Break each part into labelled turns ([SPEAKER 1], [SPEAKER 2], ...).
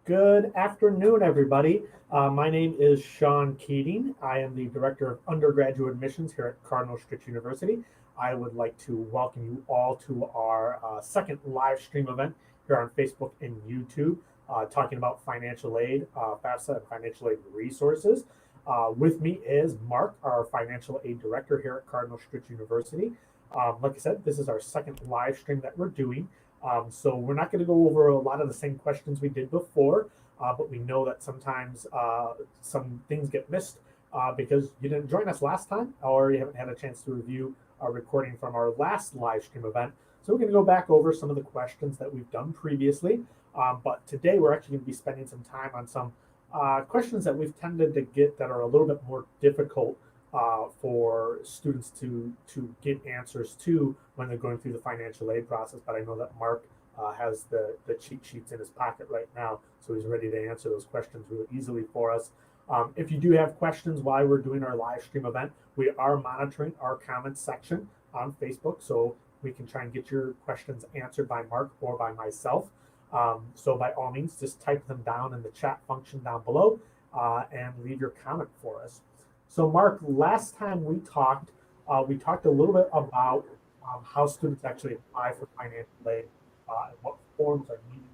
[SPEAKER 1] Good afternoon, everybody. My name is Shaun Keating. I am the Director of Undergraduate Admissions here at Cardinal Stritch University. I would like to welcome you all to our second live stream event here on Facebook and YouTube, talking about financial aid, FAFSA and financial aid resources. With me is Mark, our Financial Aid Director here at Cardinal Stritch University. Like I said, this is our second live stream that we're doing. So we're not going to go over a lot of the same questions we did before, but we know that sometimes some things get missed because you didn't join us last time or you haven't had a chance to review our recording from our last live stream event. So we're going to go back over some of the questions that we've done previously. But today we're actually going to be spending some time on some questions that we've tended to get that are a little bit more difficult for students to get answers to when they're going through the financial aid process. But I know that Mark has the cheat sheets in his pocket right now, so he's ready to answer those questions really easily for us. If you do have questions while we're doing our live stream event, we are monitoring our comments section on Facebook, so we can try and get your questions answered by Mark or by myself. So by all means, just type them down in the chat function down below and leave your comment for us. So Mark, last time we talked a little bit about how students actually apply for financial aid and what forms are needed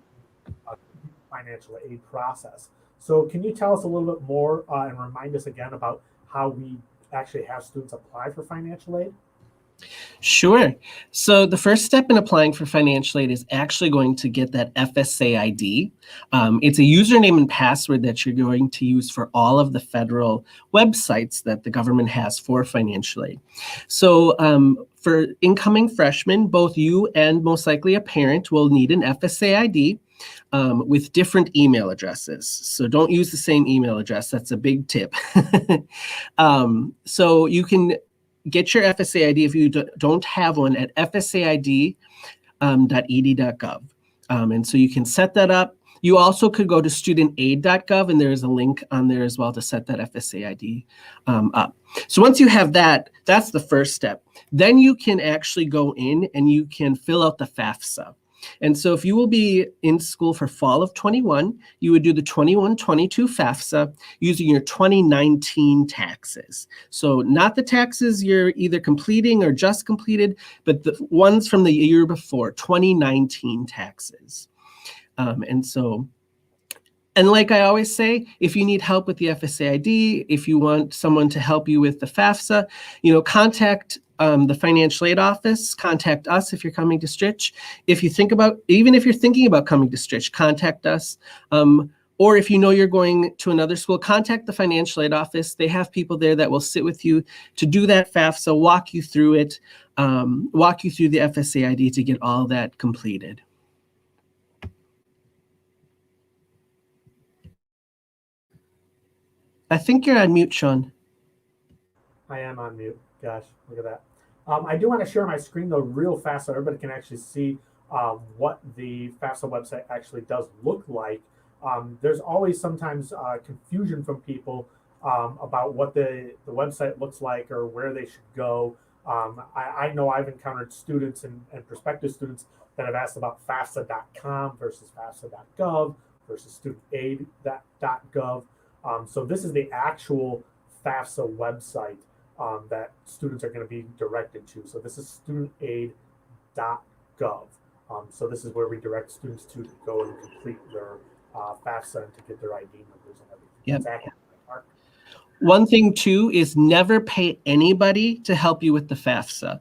[SPEAKER 1] in the financial aid process. So can you tell us a little bit more and remind us again about how we actually have students apply for financial aid?
[SPEAKER 2] Sure. So the first step in applying for financial aid is actually going to get that FSA ID. It's a username and password that you're going to use for all of the federal websites that the government has for financial aid. So for incoming freshmen, both you and most likely a parent will need an FSA ID with different email addresses. So don't use the same email address. That's a big tip. So you can get your FSA ID if you don't have one at fsaid.ed.gov. And so you can set that up. You also could go to studentaid.gov, and there is a link on there as well to set that FSA ID up. So once you have that, that's the first step. Then you can actually go in and you can fill out the FAFSA. And so if you will be in school for fall of 21, you would do the 21-22 FAFSA using your 2019 taxes. So not the taxes you're either completing or just completed, but the ones from the year before, 2019 taxes. And like I always say, if you need help with the FSA ID, if you want someone to help you with the FAFSA, contact the financial aid office, contact us if you're coming to Stritch. Even if you're thinking about coming to Stritch, contact us. Or if you know you're going to another school, contact the financial aid office. They have people there that will sit with you to do that FAFSA, walk you through it, walk you through the FSA ID to get all that completed. I think you're on mute, Shaun.
[SPEAKER 1] I am on mute. Gosh, look at that. I do want to share my screen though real fast so everybody can actually see what the FAFSA website actually does look like. There's always sometimes confusion from people about what the website looks like or where they should go. I know I've encountered students and prospective students that have asked about FAFSA.com versus FAFSA.gov versus studentaid.gov. So this is the actual FAFSA website that students are going to be directed to. So this is studentaid.gov. So this is where we direct students to go and complete their FAFSA and to get their ID numbers and everything.
[SPEAKER 2] Yep.
[SPEAKER 1] Exactly.
[SPEAKER 2] One thing too is never pay anybody to help you with the FAFSA.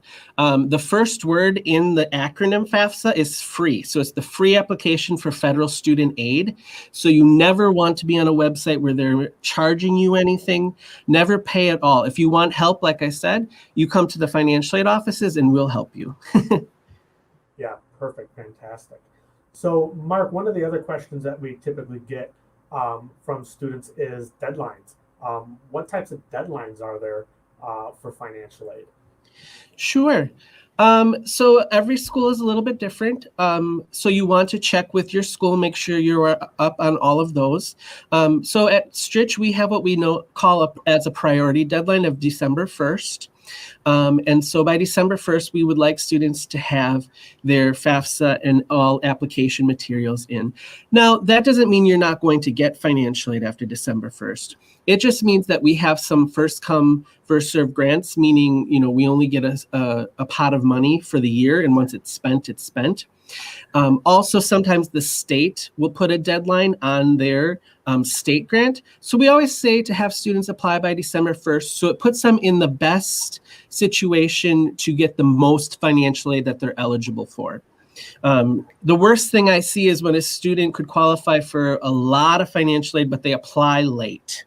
[SPEAKER 2] The first word in the acronym FAFSA is free. So it's the free application for federal student aid. So you never want to be on a website where they're charging you anything. Never pay at all. If you want help, like I said, you come to the financial aid offices and we'll help you.
[SPEAKER 1] Yeah, perfect. Fantastic. So Mark, one of the other questions that we typically get from students is deadlines. What types of deadlines are there for financial aid?
[SPEAKER 2] Sure. So every school is a little bit different. So you want to check with your school, make sure you're up on all of those. So at Stritch, we have what we call as a priority deadline of December 1st. And so by December 1st, we would like students to have their FAFSA and all application materials in. Now, that doesn't mean you're not going to get financial aid after December 1st. It just means that we have some first come, first served grants, meaning, we only get a pot of money for the year, and once it's spent, it's spent. Also, sometimes the state will put a deadline on their state grant. So we always say to have students apply by December 1st. So it puts them in the best situation to get the most financial aid that they're eligible for. The worst thing I see is when a student could qualify for a lot of financial aid, but they apply late.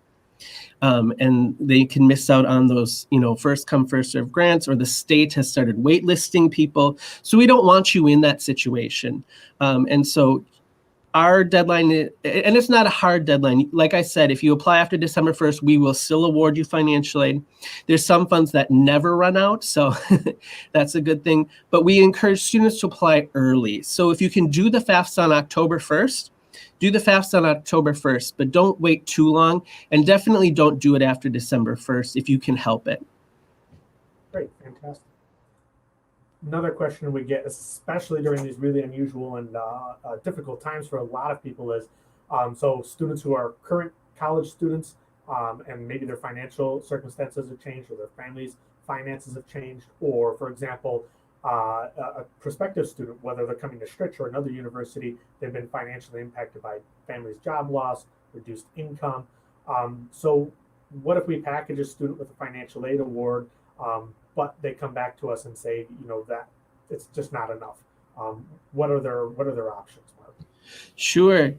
[SPEAKER 2] And they can miss out on those, first come, first serve grants, or the state has started waitlisting people. So we don't want you in that situation. And so our deadline, and it's not a hard deadline. Like I said, if you apply after December 1st, we will still award you financial aid. There's some funds that never run out, so that's a good thing. But we encourage students to apply early. So if you can do the FAFSA on October 1st, do the FAFSA on October 1st, but don't wait too long, and definitely don't do it after December 1st if you can help it.
[SPEAKER 1] Great, fantastic. Another question we get, especially during these really unusual and difficult times for a lot of people, is so students who are current college students and maybe their financial circumstances have changed, or their families' finances have changed, or, for example, a prospective student, whether they're coming to Stritch or another university, they've been financially impacted by family's job loss, reduced income. So what if we package a student with a financial aid award, but they come back to us and say, that it's just not enough? What are their options, Mark?
[SPEAKER 2] Sure.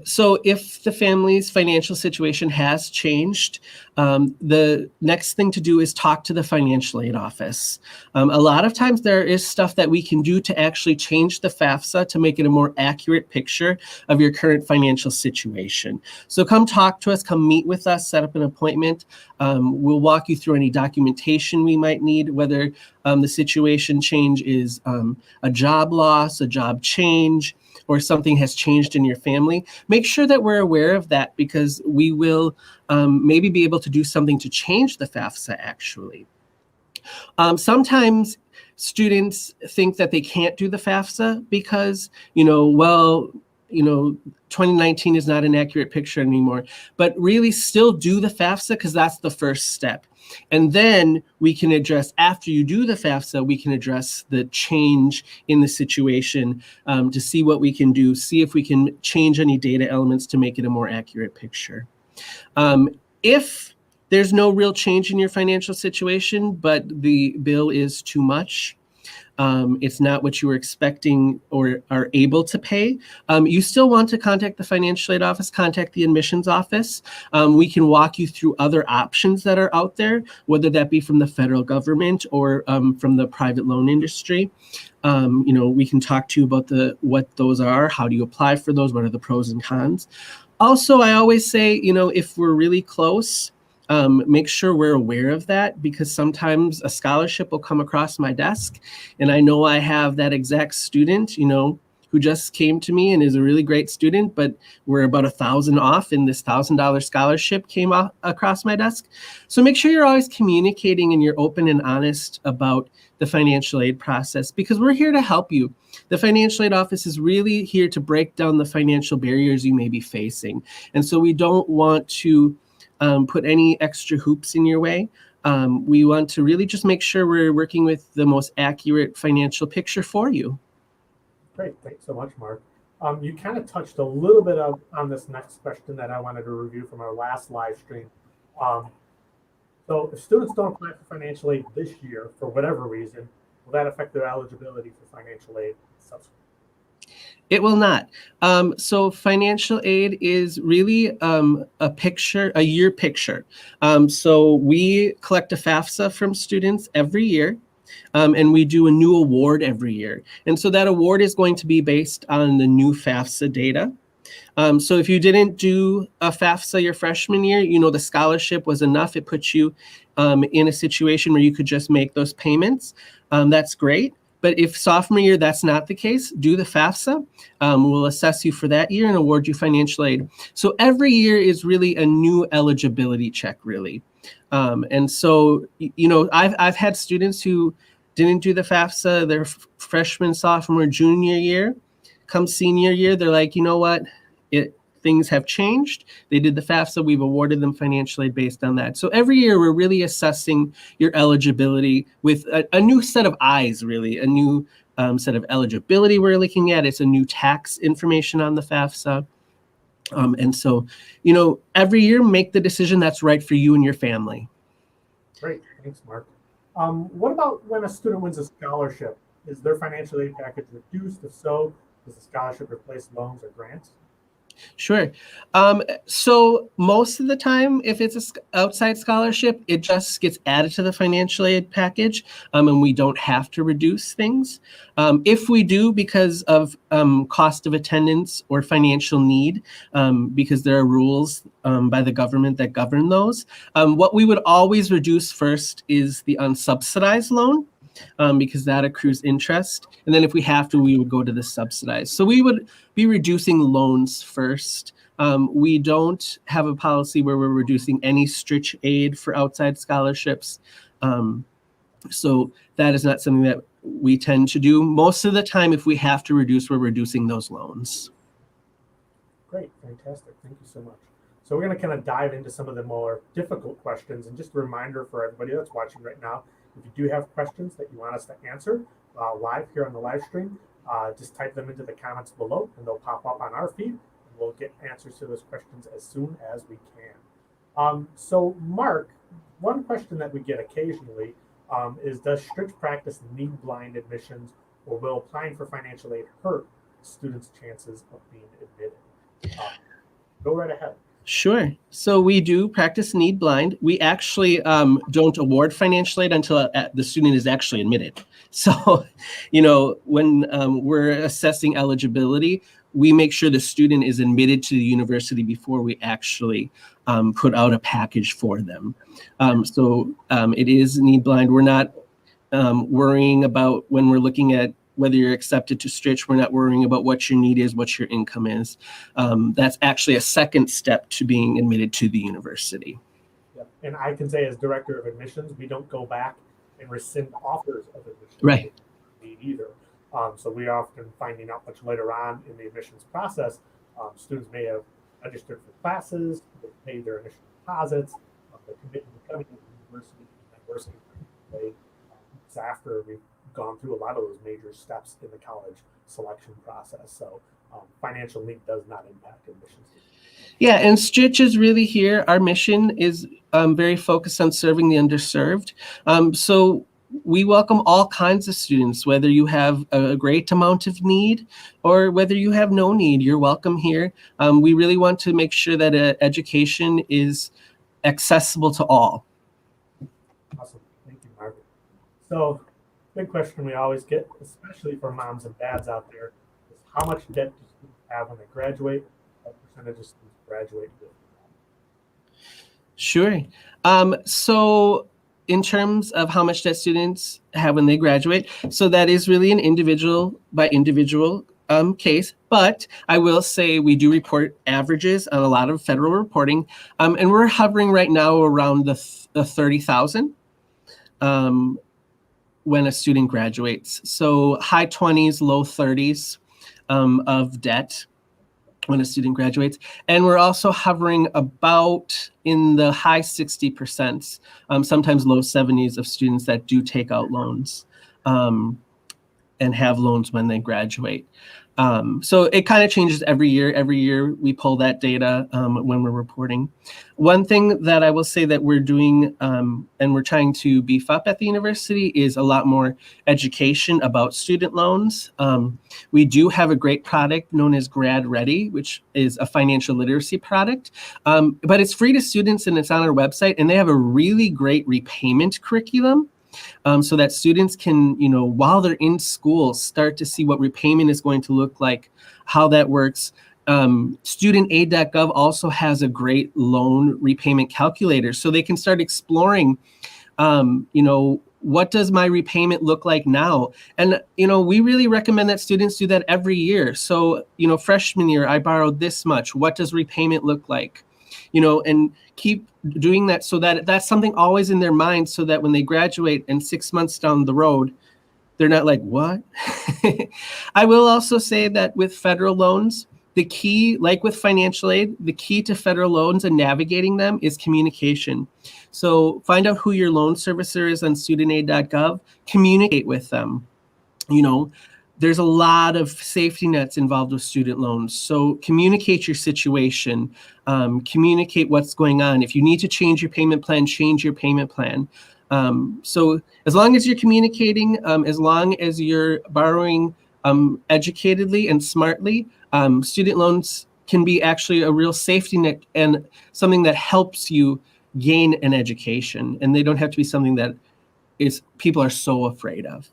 [SPEAKER 2] So if the family's financial situation has changed, the next thing to do is talk to the financial aid office. A lot of times there is stuff that we can do to actually change the FAFSA to make it a more accurate picture of your current financial situation. So come talk to us, come meet with us, set up an appointment. We'll walk you through any documentation we might need, whether the situation change is a job loss, a job change, or something has changed in your family. Make sure that we're aware of that, because we will maybe be able to do something to change the FAFSA actually. Sometimes students think that they can't do the FAFSA because, 2019 is not an accurate picture anymore, but really still do the FAFSA, because that's the first step. And then we can address, after you do the FAFSA, we can address the change in the situation to see what we can do, see if we can change any data elements to make it a more accurate picture. If there's no real change in your financial situation, but the bill is too much, it's not what you were expecting or are able to pay, you still want to contact the financial aid office, contact the admissions office. We can walk you through other options that are out there, whether that be from the federal government or from the private loan industry. We can talk to you about what those are, how do you apply for those, what are the pros and cons. Also, I always say, if we're really close, make sure we're aware of that, because sometimes a scholarship will come across my desk, and I know I have that exact student, who just came to me and is a really great student, but we're about $1,000 off, and this $1,000 scholarship came across my desk. So make sure you're always communicating and you're open and honest about the financial aid process, because we're here to help you. The financial aid office is really here to break down the financial barriers you may be facing. And so we don't want to put any extra hoops in your way. We want to really just make sure we're working with the most accurate financial picture for you.
[SPEAKER 1] Great, thanks so much, Mark. You kind of touched a little bit on this next question that I wanted to review from our last live stream. So if students don't apply for financial aid this year for whatever reason, will that affect their eligibility for financial aid subsequently?
[SPEAKER 2] It will not. So financial aid is really a year picture. So we collect a FAFSA from students every year, and we do a new award every year. And so that award is going to be based on the new FAFSA data. So if you didn't do a FAFSA your freshman year, the scholarship was enough. It puts you in a situation where you could just make those payments. That's great. But if sophomore year that's not the case, do the FAFSA. We'll assess you for that year and award you financial aid. So every year is really a new eligibility check, really. And so, you know, I've had students who didn't do the FAFSA their freshman, sophomore, junior year. Come senior year, they're like, you know what, things have changed. They did the FAFSA, we've awarded them financial aid based on that. So every year we're really assessing your eligibility with a new set of eyes, really, a new set of eligibility we're looking at. It's a new tax information on the FAFSA. And so, you know, every year make the decision that's right for you and your family.
[SPEAKER 1] Great, thanks, Mark. What about when a student wins a scholarship? Is their financial aid package reduced? If so, does the scholarship replace loans or grants?
[SPEAKER 2] Sure. So most of the time, if it's an outside scholarship, it just gets added to the financial aid package, and we don't have to reduce things. If we do, because of cost of attendance or financial need, because there are rules by the government that govern those, what we would always reduce first is the unsubsidized loan. Because that accrues interest. And then if we have to, we would go to the subsidized. So we would be reducing loans first. We don't have a policy where we're reducing any stretch aid for outside scholarships. So that is not something that we tend to do. Most of the time, if we have to reduce, we're reducing those loans.
[SPEAKER 1] Great, fantastic. Thank you so much. So we're going to kind of dive into some of the more difficult questions. And just a reminder for everybody that's watching right now, if you do have questions that you want us to answer live here on the live stream, just type them into the comments below and they'll pop up on our feed. And we'll get answers to those questions as soon as we can. So Mark, one question that we get occasionally is, does strict practice need blind admissions, or will applying for financial aid hurt students' chances of being admitted? Go right ahead.
[SPEAKER 2] Sure. So we do practice need blind. We actually don't award financial aid until the student is actually admitted. So, you know, when we're assessing eligibility, we make sure the student is admitted to the university before we actually put out a package for them. So it is need blind. We're not worrying about, when we're looking at whether you're accepted to Stritch, we're not worrying about what your need is, what your income is. That's actually a second step to being admitted to the university.
[SPEAKER 1] Yeah. And I can say, as director of admissions, we don't go back and rescind offers of admissions.
[SPEAKER 2] Right.
[SPEAKER 1] Either. So we are often finding out much later on in the admissions process, students may have registered for classes, they paid their initial deposits, they're committed to coming to the university, and we're saying it's after we've gone through a lot of those major steps in the college selection process. So financial need does not impact admissions.
[SPEAKER 2] Yeah, and Stritch is really here. Our mission is very focused on serving the underserved. So we welcome all kinds of students, whether you have a great amount of need or whether you have no need, you're welcome here. We really want to make sure that education is accessible to all.
[SPEAKER 1] Awesome, thank you, Margaret. So big question we always get, especially for moms and dads out there, is how much debt do students have when they graduate? What percentage of students graduate with?
[SPEAKER 2] Sure. So in terms of how much debt students have when they graduate, so that is really an individual by individual case, but I will say we do report averages on a lot of federal reporting, and we're hovering right now around the 30,000 when a student graduates. So high 20s, low 30s of debt when a student graduates. And we're also hovering about in the high 60%, sometimes low 70s of students that do take out loans and have loans when they graduate. So it kind of changes every year. Every year we pull that data when we're reporting. One thing that I will say that we're doing and we're trying to beef up at the university is a lot more education about student loans. We do have a great product known as Grad Ready, which is a financial literacy product, but it's free to students and it's on our website, and they have a really great repayment curriculum. So that students can, you know, while they're in school, start to see what repayment is going to look like, how that works. Studentaid.gov also has a great loan repayment calculator, so they can start exploring, you know, what does my repayment look like now? And, you know, we really recommend that students do that every year. So, you know, freshman year, I borrowed this much. What does repayment look like? and keep doing that so that that's something always in their mind, so that when they graduate and 6 months down the road, they're not like, what? I will also say that with federal loans, the key, like with financial aid, the key to federal loans and navigating them is communication. So find out who your loan servicer is on studentaid.gov, communicate with them. There's a lot of safety nets involved with student loans. So communicate your situation, communicate what's going on. If you need to change your payment plan, change your payment plan. So as long as you're communicating, as long as you're borrowing educatedly and smartly, student loans can be actually a real safety net and something that helps you gain an education. And they don't have to be something that people are so afraid of.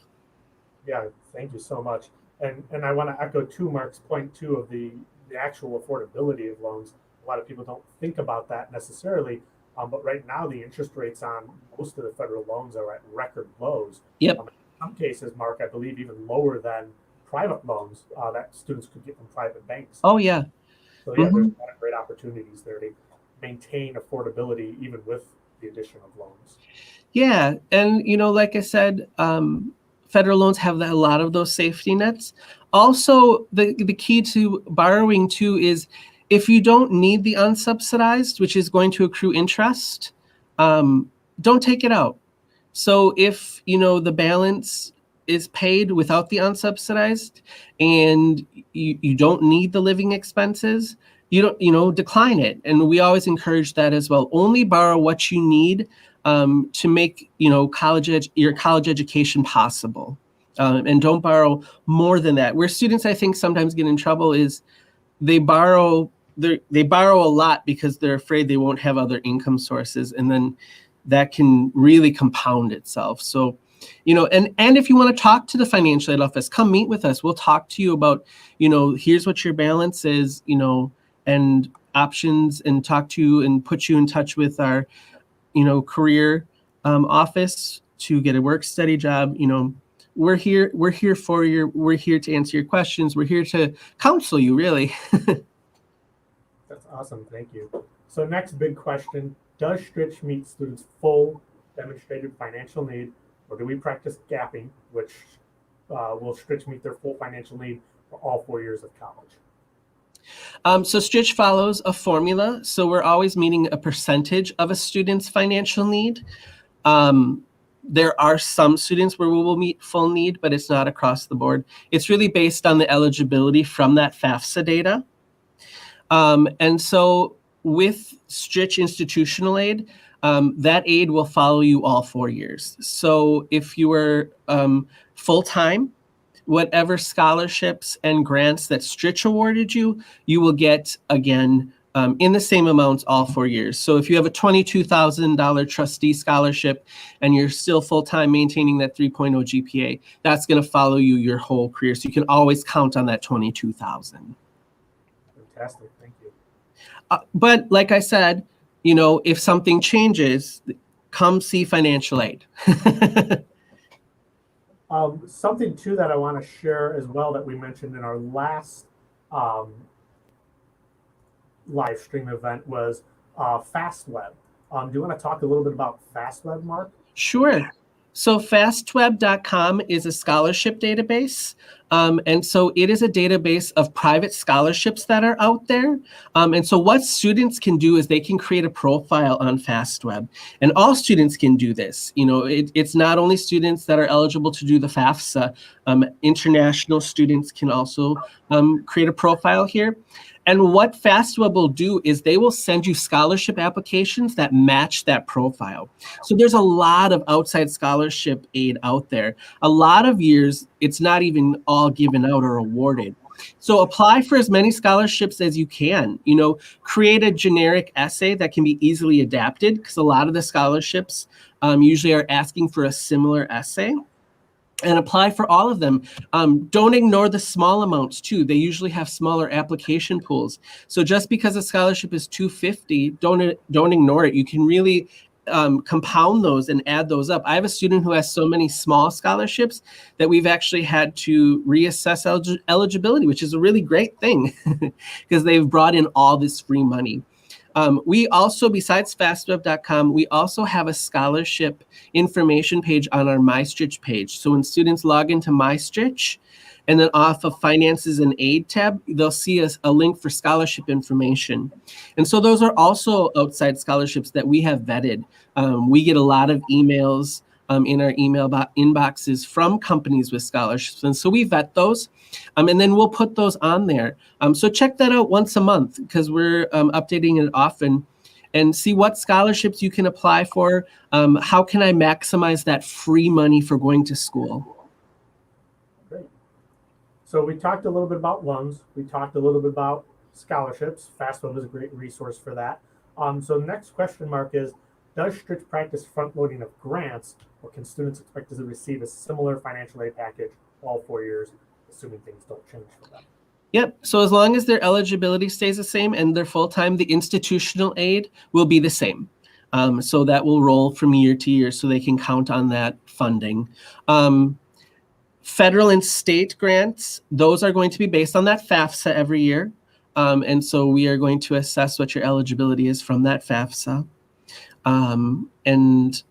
[SPEAKER 1] Yeah, thank you so much. And I want to echo too Mark's point too of the actual affordability of loans. A lot of people don't think about that necessarily, but right now the interest rates on most of the federal loans are at record lows.
[SPEAKER 2] Yep.
[SPEAKER 1] In some cases, Mark, I believe even lower than private loans that students could get from private banks.
[SPEAKER 2] Oh yeah.
[SPEAKER 1] So yeah, there's a lot of great opportunities there to maintain affordability even with the addition of loans.
[SPEAKER 2] Yeah, and like I said, federal loans have a lot of those safety nets. Also, the key to borrowing too is if you don't need the unsubsidized, which is going to accrue interest, don't take it out. So if the balance is paid without the unsubsidized and you don't need the living expenses, you don't decline it. And we always encourage that as well. Only borrow what you need to make your college education possible, and don't borrow more than that. Where students, I think, sometimes get in trouble is they borrow a lot because they're afraid they won't have other income sources, and then that can really compound itself. So, and if you want to talk to the financial aid office, come meet with us. We'll talk to you about, here's what your balance is, and options, and talk to you and put you in touch with our career office to get a work study job. We're here for you. We're here to answer your questions. We're here to counsel you, really.
[SPEAKER 1] That's awesome. Thank you. So next big question, does Stritch meet students' full demonstrated financial need, or do we practice gapping, which will Stritch meet their full financial need for all 4 years of college?
[SPEAKER 2] So Stritch follows a formula. So we're always meeting a percentage of a student's financial need. There are some students where we will meet full need, but it's not across the board. It's really based on the eligibility from that FAFSA data. And so with Stritch institutional aid, that aid will follow you all 4 years. So if you were full-time, whatever scholarships and grants that Stritch awarded you, you will get again in the same amounts all 4 years. So if you have a $22,000 trustee scholarship and you're still full-time maintaining that 3.0 GPA, that's going to follow you your whole career. So you can always count on that $22,000.
[SPEAKER 1] Fantastic, thank you.
[SPEAKER 2] But like I said, if something changes, come see financial aid.
[SPEAKER 1] Something too that I want to share as well that we mentioned in our last live stream event was Fastweb. Do you want to talk a little bit about Fastweb, Mark?
[SPEAKER 2] Sure. So fastweb.com is a scholarship database. And so it is a database of private scholarships that are out there. And so what students can do is they can create a profile on Fastweb. And all students can do this. It's not only students that are eligible to do the FAFSA. International students can also create a profile here. And what Fastweb will do is they will send you scholarship applications that match that profile. So there's a lot of outside scholarship aid out there. A lot of years, it's not even all given out or awarded. So apply for as many scholarships as you can. Create a generic essay that can be easily adapted, because a lot of the scholarships usually are asking for a similar essay. And apply for all of them. Don't ignore the small amounts too. They usually have smaller application pools. So just because a scholarship is $250, don't ignore it. You can really compound those and add those up. I have a student who has so many small scholarships that we've actually had to reassess eligibility, which is a really great thing because they've brought in all this free money. We also, besides fastweb.com, we also have a scholarship information page on our MyStritch page. So when students log into MyStritch, and then off of Finances and Aid tab, they'll see a link for scholarship information. And so those are also outside scholarships that we have vetted. We get a lot of emails in our email inboxes from companies with scholarships. And so we vet those, and then we'll put those on there. So check that out once a month, because we're updating it often, and see what scholarships you can apply for. How can I maximize that free money for going to school?
[SPEAKER 1] So we talked a little bit about loans. We talked a little bit about scholarships. Fastweb is a great resource for that. So the next question, Mark, is, does Stritch practice front loading of grants, or can students expect to receive a similar financial aid package all 4 years, assuming things don't change for them?
[SPEAKER 2] Yep. So as long as their eligibility stays the same and they're full-time, the institutional aid will be the same. So that will roll from year to year, so they can count on that funding. Federal and state grants, those are going to be based on that FAFSA every year. And so we are going to assess what your eligibility is from that FAFSA. And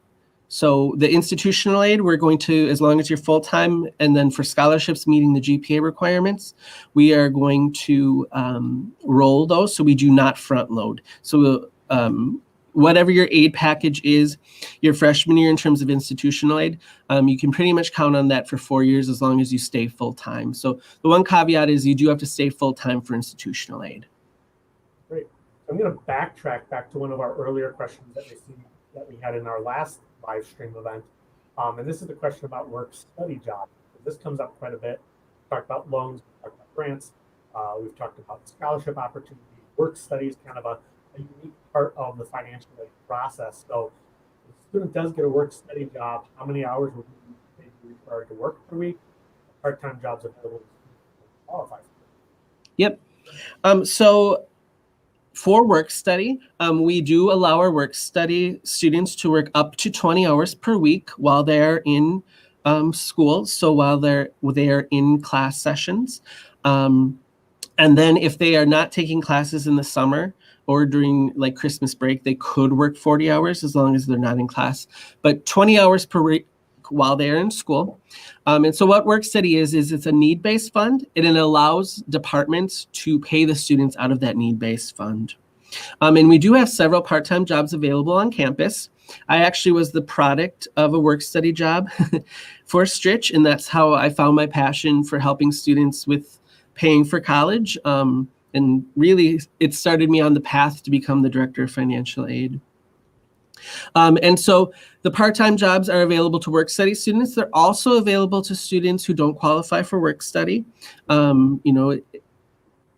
[SPEAKER 2] so the institutional aid, we're going to, as long as you're full-time, and then for scholarships meeting the GPA requirements, we are going to roll those, so we do not front load. So whatever your aid package is your freshman year in terms of institutional aid, you can pretty much count on that for 4 years as long as you stay full-time. So the one caveat is you do have to stay full-time for institutional aid.
[SPEAKER 1] Great. I'm going to backtrack back to one of our earlier questions that we had in our last live stream event. And this is the question about work-study jobs. This comes up quite a bit. We talked about loans, we talked about grants, we've talked about scholarship opportunities. Work-study is kind of a unique part of the financial aid process. So if a student does get a work-study job, how many hours would they be required to work per week? Part-time jobs available to qualify for it.
[SPEAKER 2] Yep. So for work study, we do allow our work study students to work up to 20 hours per week while they're in school. So while they're in class sessions. And then if they are not taking classes in the summer or during like Christmas break, they could work 40 hours as long as they're not in class, but 20 hours per week while they're in school. And so what work study is it's a need-based fund, and it allows departments to pay the students out of that need-based fund. And we do have several part-time jobs available on campus. I actually was the product of a work study job for Stritch, and that's how I found my passion for helping students with paying for college. And really, it started me on the path to become the director of financial aid. And so the part-time jobs are available to work study students. They're also available to students who don't qualify for work study.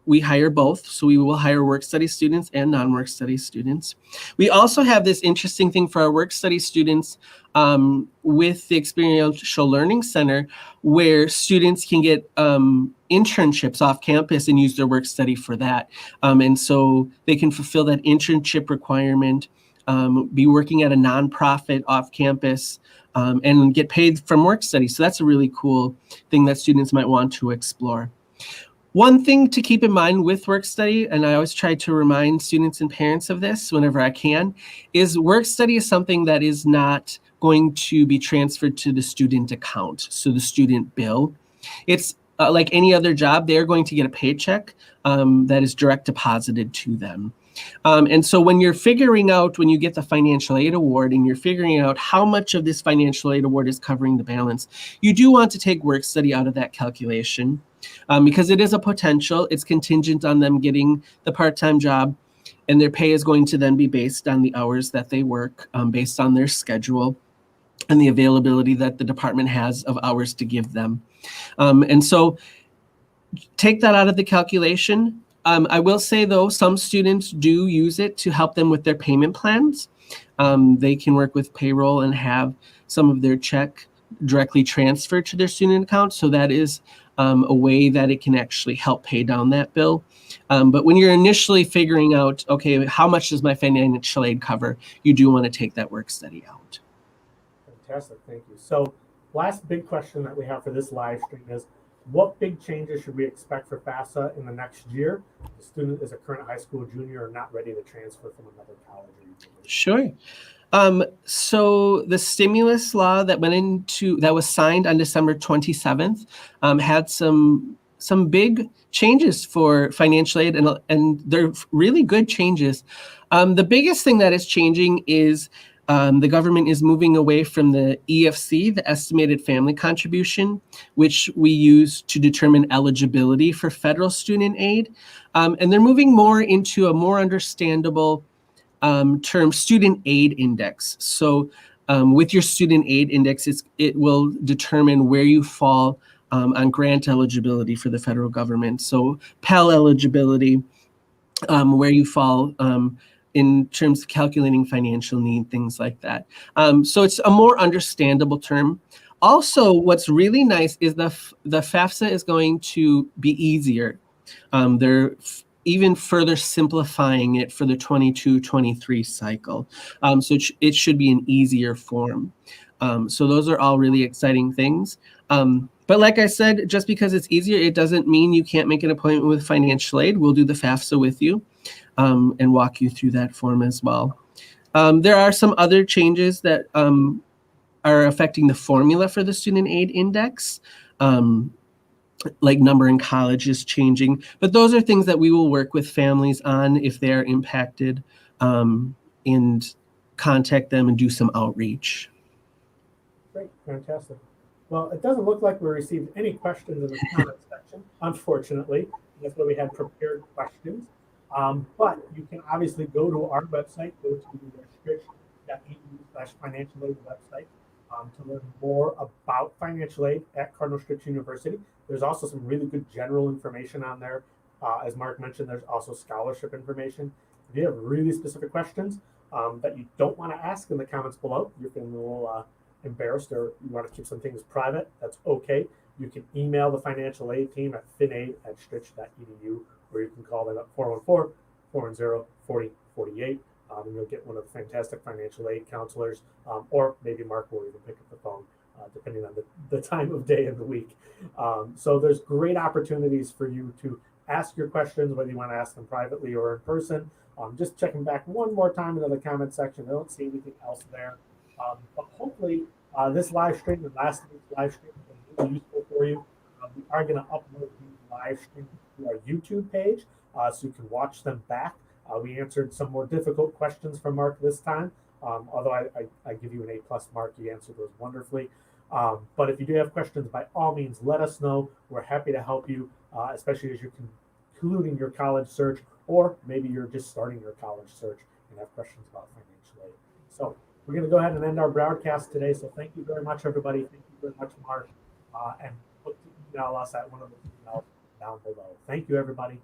[SPEAKER 2] We hire both, so we will hire work study students and non-work study students. We also have this interesting thing for our work study students with the Experiential Learning Center, where students can get internships off campus and use their work study for that. And so they can fulfill that internship requirement, be working at a nonprofit off campus, and get paid from work study. So that's a really cool thing that students might want to explore. One thing to keep in mind with work study, and I always try to remind students and parents of this whenever I can, is work study is something that is not going to be transferred to the student account, so the student bill. It's like any other job, they're going to get a paycheck that is direct deposited to them. And so when you're figuring out, when you get the financial aid award and you're figuring out how much of this financial aid award is covering the balance, you do want to take work study out of that calculation because it is a potential. It's contingent on them getting the part-time job, and their pay is going to then be based on the hours that they work, based on their schedule and the availability that the department has of hours to give them. And so take that out of the calculation. I will say, though, some students do use it to help them with their payment plans. They can work with payroll and have some of their check directly transferred to their student account. So that is a way that it can actually help pay down that bill. But when you're initially figuring out, okay, how much does my financial aid cover, you do want to take that work study out.
[SPEAKER 1] Fantastic, thank you. So last big question that we have for this live stream is, What big changes should we expect for FAFSA in the next year? The student is a current high school junior or not ready to transfer from another college or university.
[SPEAKER 2] Sure. So the stimulus law that was signed on December 27th had some big changes for financial aid, and they're really good changes. The biggest thing that is changing is the government is moving away from the EFC, the estimated family contribution, which we use to determine eligibility for federal student aid. And they're moving more into a more understandable term, student aid index. So with your student aid index, it will determine where you fall on grant eligibility for the federal government. So Pell eligibility, where you fall in terms of calculating financial need, things like that. So it's a more understandable term. Also, what's really nice is the FAFSA is going to be easier. They're even further simplifying it for the 22-23 cycle. So it should be an easier form. So those are all really exciting things. But like I said, just because it's easier, it doesn't mean you can't make an appointment with financial aid. We'll do the FAFSA with you and walk you through that form as well. There are some other changes that are affecting the formula for the student aid index. Like number in college is changing, but those are things that we will work with families on if they are impacted, and contact them and do some outreach.
[SPEAKER 1] Great, fantastic. Well, it doesn't look like we received any questions in the comment section, unfortunately. That's why we had prepared questions. But you can obviously go to our website, go to the restrict.edu/financial aid website to learn more about financial aid at Cardinal Stritch University. There's also some really good general information on there. As Mark mentioned, there's also scholarship information. If you have really specific questions that you don't want to ask in the comments below, you're feeling a little embarrassed or you want to keep some things private, that's okay. You can email the financial aid team at finaid@stritch.edu, or you can call them at 414-410-4048. And you'll get one of the fantastic financial aid counselors, or maybe Mark will even pick up the phone, depending on the time of day and the week. So there's great opportunities for you to ask your questions, whether you want to ask them privately or in person. Just checking back one more time into the comment section. I don't see anything else there. But hopefully this live stream and last week's live stream has been really useful for you. We are going to upload these live streams to our YouTube page so you can watch them back. We answered some more difficult questions from Mark this time, although I give you an A+ mark. You answered those wonderfully. But if you do have questions, by all means, let us know. We're happy to help you, especially as you're concluding your college search, or maybe you're just starting your college search and have questions about financial aid. So we're going to go ahead and end our broadcast today. So thank you very much, everybody. Thank you very much, Mark. And look to email us at one of the emails down below. Thank you, everybody.